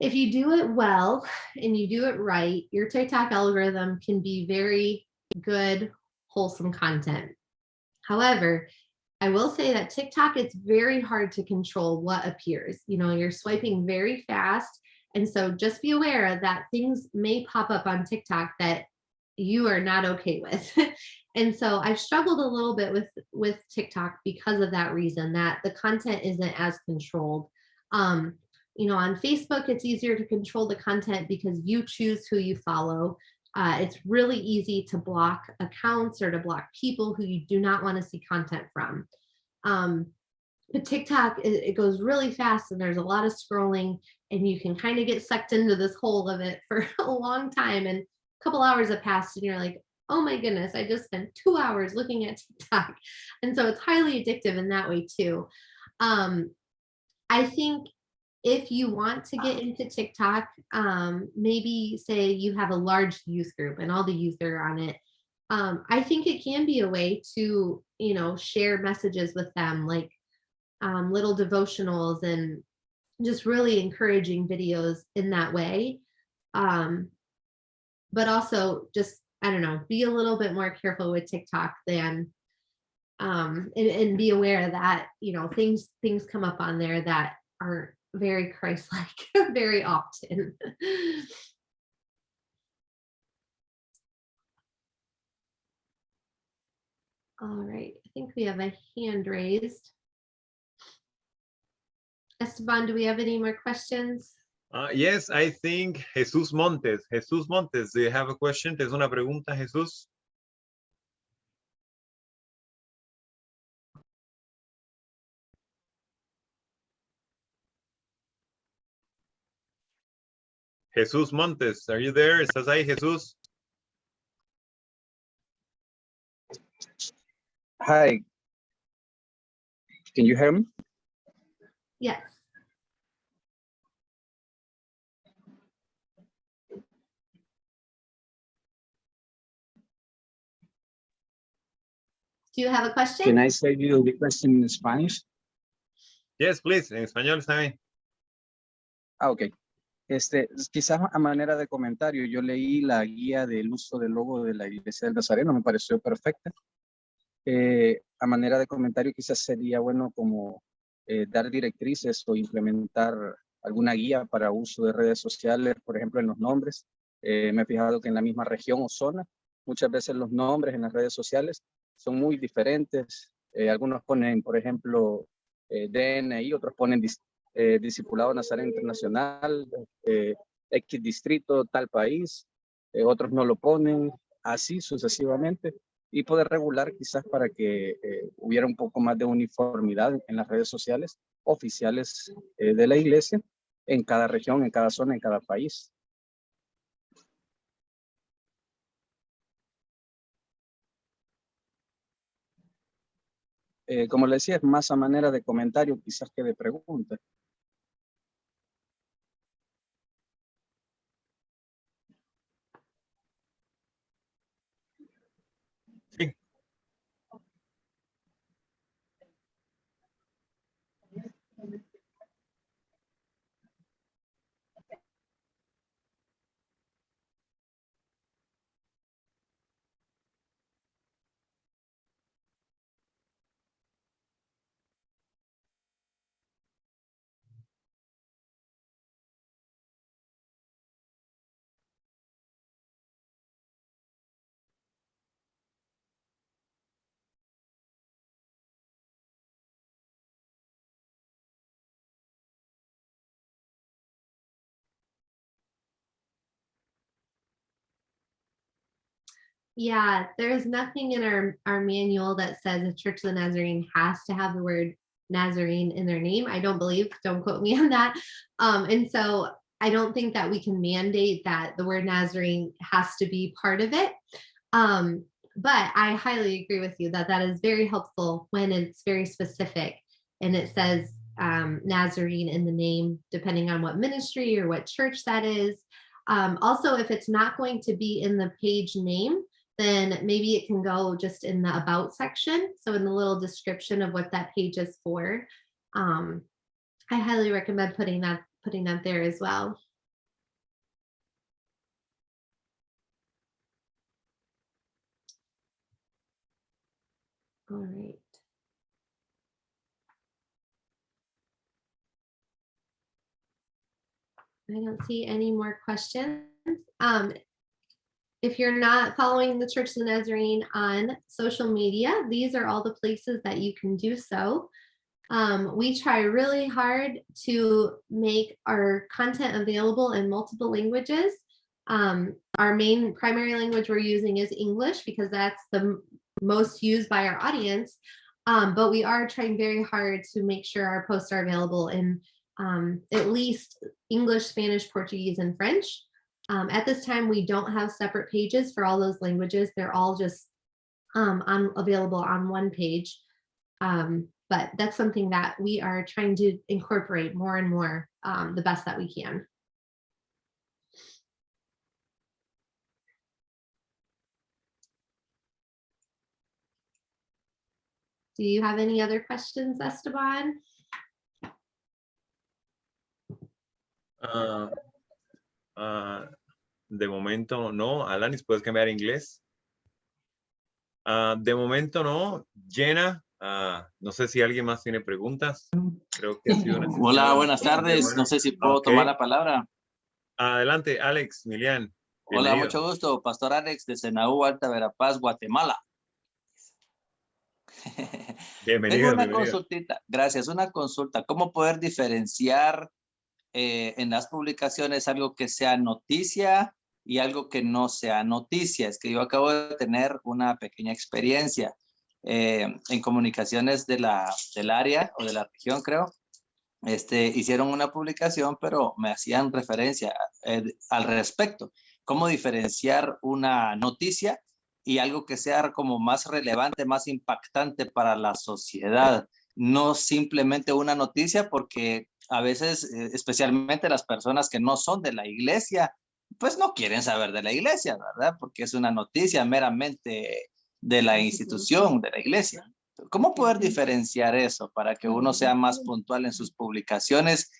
do it well and you do it right, your TikTok algorithm can be very good, wholesome content. However, I will say that TikTok, it's very hard to control what appears. You know, you're swiping very fast. And so just be aware that things may pop up on TikTok that you are not okay with. And so I've struggled a little bit with TikTok because of that reason, that the content isn't as controlled. You know, on Facebook, it's easier to control the content because you choose who you follow. It's really easy to block accounts or to block people who you do not want to see content from. But TikTok, it goes really fast and there's a lot of scrolling and you can kind of get sucked into this hole of it for a long time. And a couple hours have passed and you're like, oh my goodness, I just spent 2 hours looking at TikTok. And so it's highly addictive in that way too. I think if you want to get into TikTok, maybe say you have a large youth group and all the youth are on it. I think it can be a way to, you know, share messages with them, like little devotionals and just really encouraging videos in that way. But also just, I don't know, be a little bit more careful with TikTok than and be aware that, you know, things come up on there that aren't very Christ-like very often. All right, I think we have a hand raised. Esteban, do we have any more questions? Yes, I think Jesús Montes. Jesús Montes, do you have a question? ¿Tienes una pregunta, Jesús? Jesús Montes, are you there? ¿Estás ahí, Jesús? Hi. Can you hear me? Yes. Do you have a question? Can I say you the question in Spanish? Yes, please. En español está bien. Ok. Quizás a manera de comentario, yo leí la guía del uso del logo de la Iglesia del Nazareno, me pareció perfecta. A manera de comentario, quizás sería bueno como dar directrices o implementar alguna guía para uso de redes sociales, por ejemplo, en los nombres. Me he fijado que en la misma región o zona, muchas veces los nombres en las redes sociales son muy diferentes. Algunos ponen, por ejemplo, DNI, otros ponen Discipulado Nazareno Internacional, X distrito, tal país, otros no lo ponen, así sucesivamente, y poder regular quizás para que hubiera un poco más de uniformidad en las redes sociales oficiales de la iglesia en cada región, en cada zona, en cada país. Como le decía, es más a manera de comentario quizás que de pregunta. Sí. Yeah, there's nothing in our manual that says a Church of the Nazarene has to have the word Nazarene in their name. I don't believe, don't quote me on that. And so I don't think that we can mandate that the word Nazarene has to be part of it. But I highly agree with you that that is very helpful when it's very specific and it says Nazarene in the name, depending on what ministry or what church that is. Also, if it's not going to be in the page name, then maybe it can go just in the about section. So in the little description of what that page is for. I highly recommend putting that there as well. All right. I don't see any more questions. If you're not following the Church of the Nazarene on social media, these are all the places that you can do so. We try really hard to make our content available in multiple languages. Our main primary language we're using is English because that's the most used by our audience. But we are trying very hard to make sure our posts are available in at least English, Spanish, Portuguese, and French. At this time, we don't have separate pages for all those languages. They're all just available on one page. But that's something that we are trying to incorporate more and more the best that we can. Do you have any other questions, Esteban? De momento no. Alanis, ¿puedes cambiar a inglés? De momento no. Jenna, no sé si alguien más tiene preguntas. Creo que ha sido una Hola, buenas tardes. No sé si puedo tomar la palabra. Adelante, Alex, Milian. Hola, mucho gusto. Pastor Alex de Senaú, Alta Verapaz, Guatemala. Bienvenido. Tengo una consultita. Gracias, una consulta. ¿Cómo poder diferenciar en las publicaciones algo que sea noticia y algo que no sea noticia? Es que yo acabo de tener una pequeña experiencia en comunicaciones del área o de la región, creo. Hicieron una publicación, pero me hacían referencia al respecto. ¿Cómo diferenciar una noticia y algo que sea como más relevante, más impactante para la sociedad? No simplemente una noticia, porque a veces, especialmente las personas que no son de la iglesia, pues no quieren saber de la iglesia, ¿verdad? Porque es una noticia meramente de la institución, de la iglesia. ¿Cómo poder diferenciar eso para que uno sea más puntual en sus publicaciones?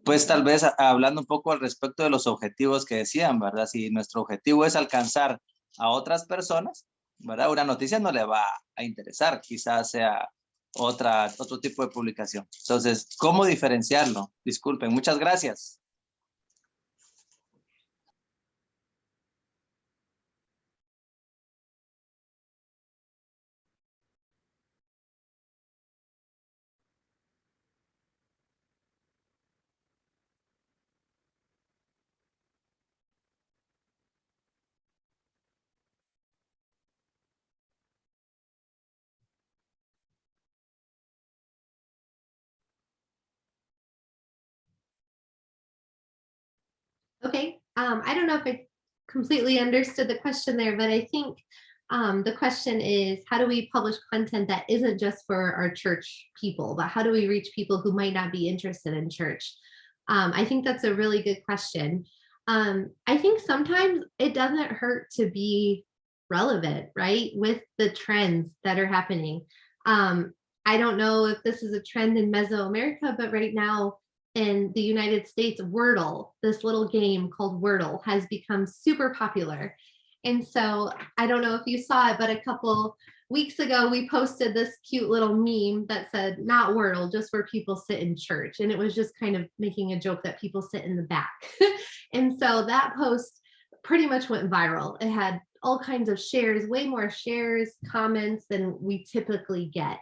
Pues tal vez hablando un poco al respecto de los objetivos que decían, ¿verdad? Si nuestro objetivo es alcanzar a otras personas, ¿verdad? Una noticia no le va a interesar, quizás sea otro tipo de publicación. Entonces, ¿cómo diferenciarlo? Disculpen, muchas gracias. Okay, I don't know if I completely understood the question there, but I think the question is, how do we publish content that isn't just for our church people, but how do we reach people who might not be interested in church? I think that's a really good question. I think sometimes it doesn't hurt to be relevant, right, with the trends that are happening. I don't know if this is a trend in Mesoamerica, but right now in the United States, Wordle, this little game called Wordle, has become super popular. And so I don't know if you saw it, but a couple weeks ago, we posted this cute little meme that said, not Wordle, just where people sit in church. And it was just kind of making a joke that people sit in the back. And so that post pretty much went viral. It had all kinds of shares, way more shares, comments than we typically get.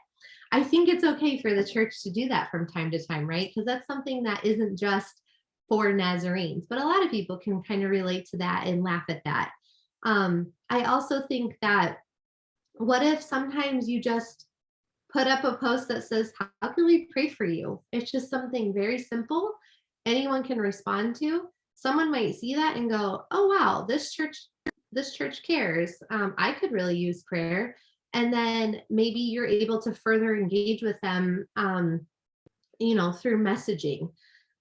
I think it's okay for the church to do that from time to time, right? Because that's something that isn't just for Nazarenes, but a lot of people can kind of relate to that and laugh at that. I also think that what if sometimes you just put up a post that says, how can we pray for you? It's just something very simple. Anyone can respond to. Someone might see that and go, oh, wow, this church cares. I could really use prayer. And then maybe you're able to further engage with them, through messaging.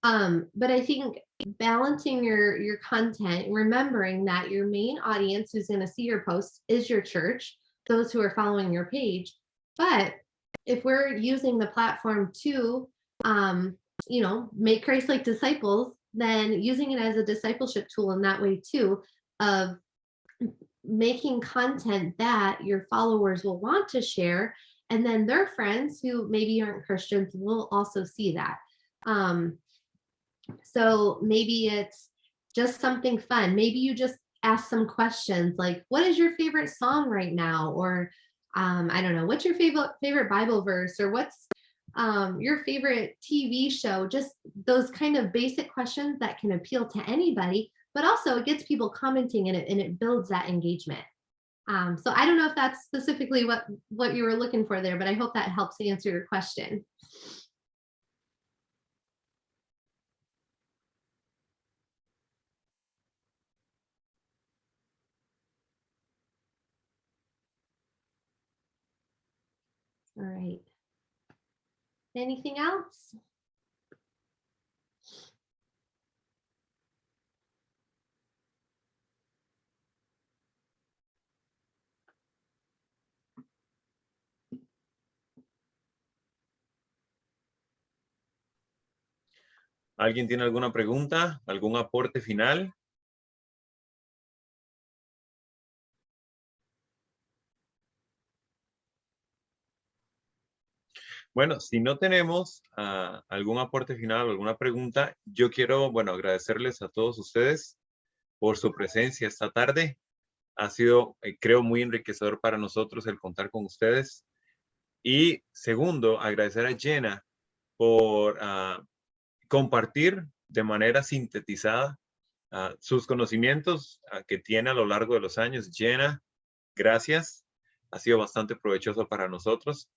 But I think balancing your content, remembering that your main audience who's going to see your post is your church, those who are following your page. But if we're using the platform to, make Christ-like disciples, then using it as a discipleship tool in that way too, of making content that your followers will want to share, and then their friends who maybe aren't Christians will also see that. So maybe it's just something fun. Maybe you just ask some questions like, what is your favorite song right now? Or I don't know, what's your favorite Bible verse? Or what's your favorite TV show? Just those kind of basic questions that can appeal to anybody, but also it gets people commenting in it and it builds that engagement. So I don't know if that's specifically what you were looking for there, but I hope that helps answer your question. All right. Anything else? ¿Alguien tiene alguna pregunta? ¿Algún aporte final? Bueno, si no tenemos algún aporte final o alguna pregunta, yo quiero, agradecerles a todos ustedes por su presencia esta tarde. Ha sido, creo, muy enriquecedor para nosotros el contar con ustedes. Y segundo, agradecer a Jenna por compartir de manera sintetizada sus conocimientos que tiene a lo largo de los años. Jenna, gracias. Ha sido bastante provechoso para nosotros.